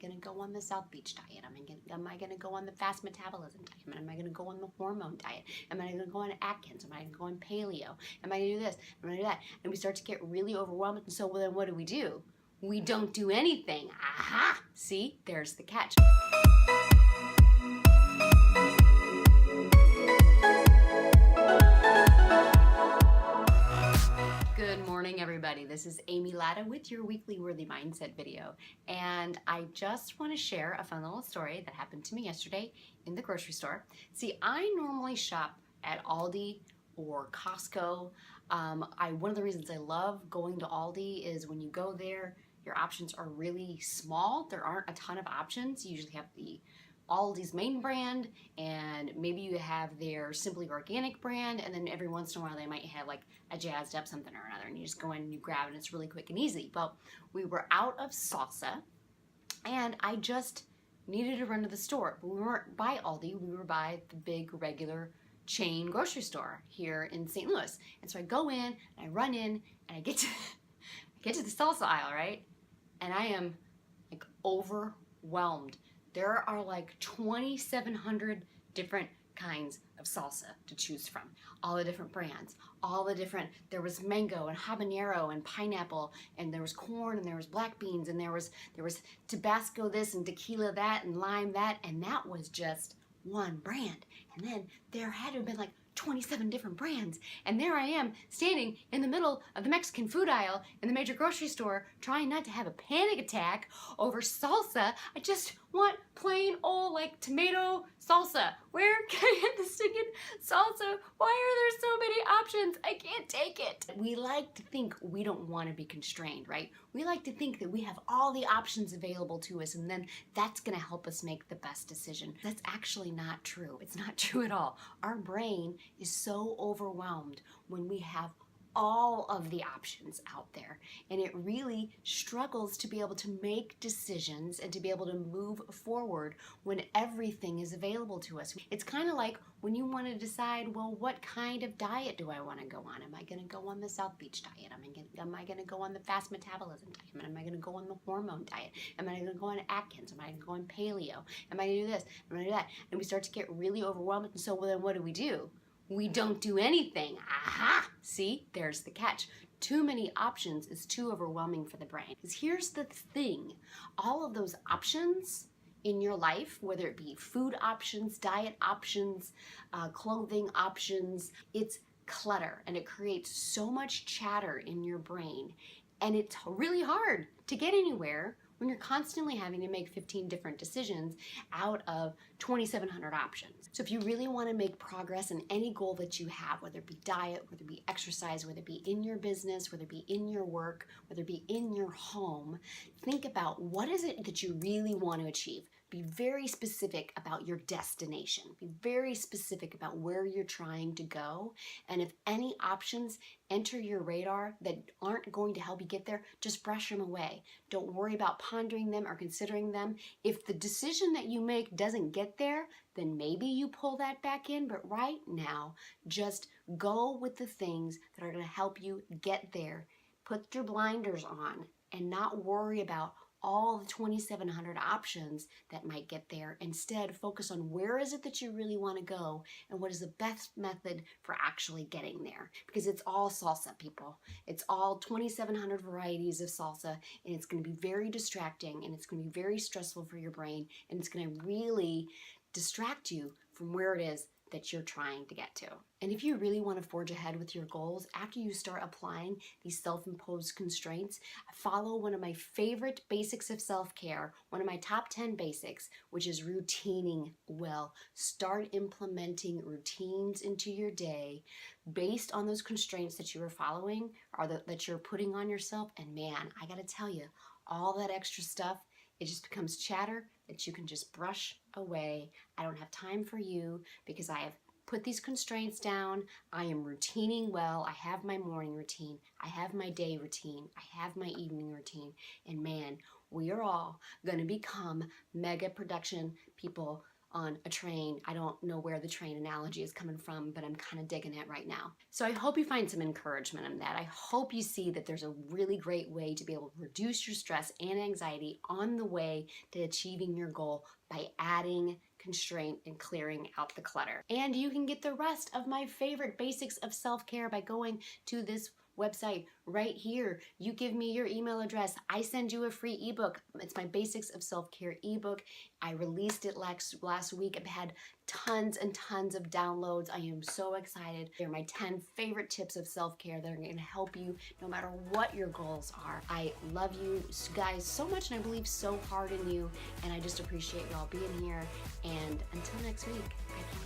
going to go on the South Beach diet? Am I going to go on the fast metabolism diet? Am I going to go on the hormone diet? Am I going to go on Atkins? Am I going to go on paleo? Am I going to do this? Am I going to do that? And we start to get really overwhelmed. And so then what do? We don't do anything. Aha! See, there's the catch. Good morning, everybody. This is Amy Latta with your weekly Worthy Mindset video. And I just want to share a fun little story that happened to me yesterday in the grocery store. See, I normally shop at Aldi or Costco. One of the reasons I love going to Aldi is when you go there, your options are really small. There aren't a ton of options. You usually have the Aldi's main brand, and maybe you have their Simply Organic brand, and then every once in a while they might have like a jazzed up something or another, and you just go in and you grab it, and it's really quick and easy. But we were out of salsa, and I just needed to run to the store. But we weren't by Aldi, we were by the big regular chain grocery store here in St. Louis. And so I go in, and I run in, and I get to the salsa aisle, right? And I am like overwhelmed. There are like 2,700 different kinds of salsa to choose from. All the different brands, there was mango and habanero and pineapple, and there was corn, and there was black beans, and there was Tabasco this and tequila that and lime that, and that was just one brand. And then there had to have been like 27 different brands. And there I am standing in the middle of the Mexican food aisle in the major grocery store trying not to have a panic attack over salsa. I just want plain old like tomato salsa. Where can I get the stinking salsa? Why are there so many options? I can't take it. We like to think we don't want to be constrained, right? We like to think that we have all the options available to us, and then that's going to help us make the best decision. That's actually not true. It's not true at all. Our brain is so overwhelmed when we have all of the options out there, and it really struggles to be able to make decisions and to be able to move forward when everything is available to us. It's kind of like when you want to decide, well, what kind of diet do I want to go on? Am I going to go on the South Beach diet? Am I going to go on the fast metabolism diet? Am I going to go on the hormone diet? Am I going to go on Atkins? Am I going to go on paleo? Am I going to do this? Am I going to do that? And we start to get really overwhelmed. And so then what do? We don't do anything. Aha! See, there's the catch. Too many options is too overwhelming for the brain. Because here's the thing. All of those options in your life, whether it be food options, diet options, clothing options, it's clutter, and it creates so much chatter in your brain. And it's really hard to get anywhere when you're constantly having to make 15 different decisions out of 2,700 options. So if you really want to make progress in any goal that you have, whether it be diet, whether it be exercise, whether it be in your business, whether it be in your work, whether it be in your home, think about what is it that you really want to achieve. Be very specific about your destination. Be very specific about where you're trying to go. And if any options enter your radar that aren't going to help you get there, just brush them away. Don't worry about pondering them or considering them. If the decision that you make doesn't get there, then maybe you pull that back in. But right now, just go with the things that are going to help you get there. Put your blinders on and not worry about all the 2,700 options that might get there. Instead, focus on where is it that you really want to go and what is the best method for actually getting there. Because it's all salsa, people. It's all 2,700 varieties of salsa, and it's going to be very distracting, and it's going to be very stressful for your brain, and it's going to really distract you from where it is that you're trying to get to. And if you really want to forge ahead with your goals, after you start applying these self-imposed constraints, follow one of my favorite basics of self-care, one of my top 10 basics, which is routining well. Start implementing routines into your day based on those constraints that you are following or that you're putting on yourself. And man, I gotta tell you, all that extra stuff, it just becomes chatter that you can just brush away. I don't have time for you because I have put these constraints down. I am routining well. I have my morning routine. I have my day routine. I have my evening routine. And man, we are all going to become mega production people on a train. I don't know where the train analogy is coming from, but I'm kind of digging it right now. So I hope you find some encouragement in that. I hope you see that there's a really great way to be able to reduce your stress and anxiety on the way to achieving your goal by adding constraint and clearing out the clutter. And you can get the rest of my favorite basics of self-care by going to this website right here. You give me your email address, I send you a free ebook. It's my Basics of Self-Care ebook. I released it last week. I've had tons and tons of downloads. I am so excited. They're my 10 favorite tips of self-care that are going to help you no matter what your goals are. I love you guys so much, and I believe so hard in you, and I just appreciate y'all being here. And until next week, I can't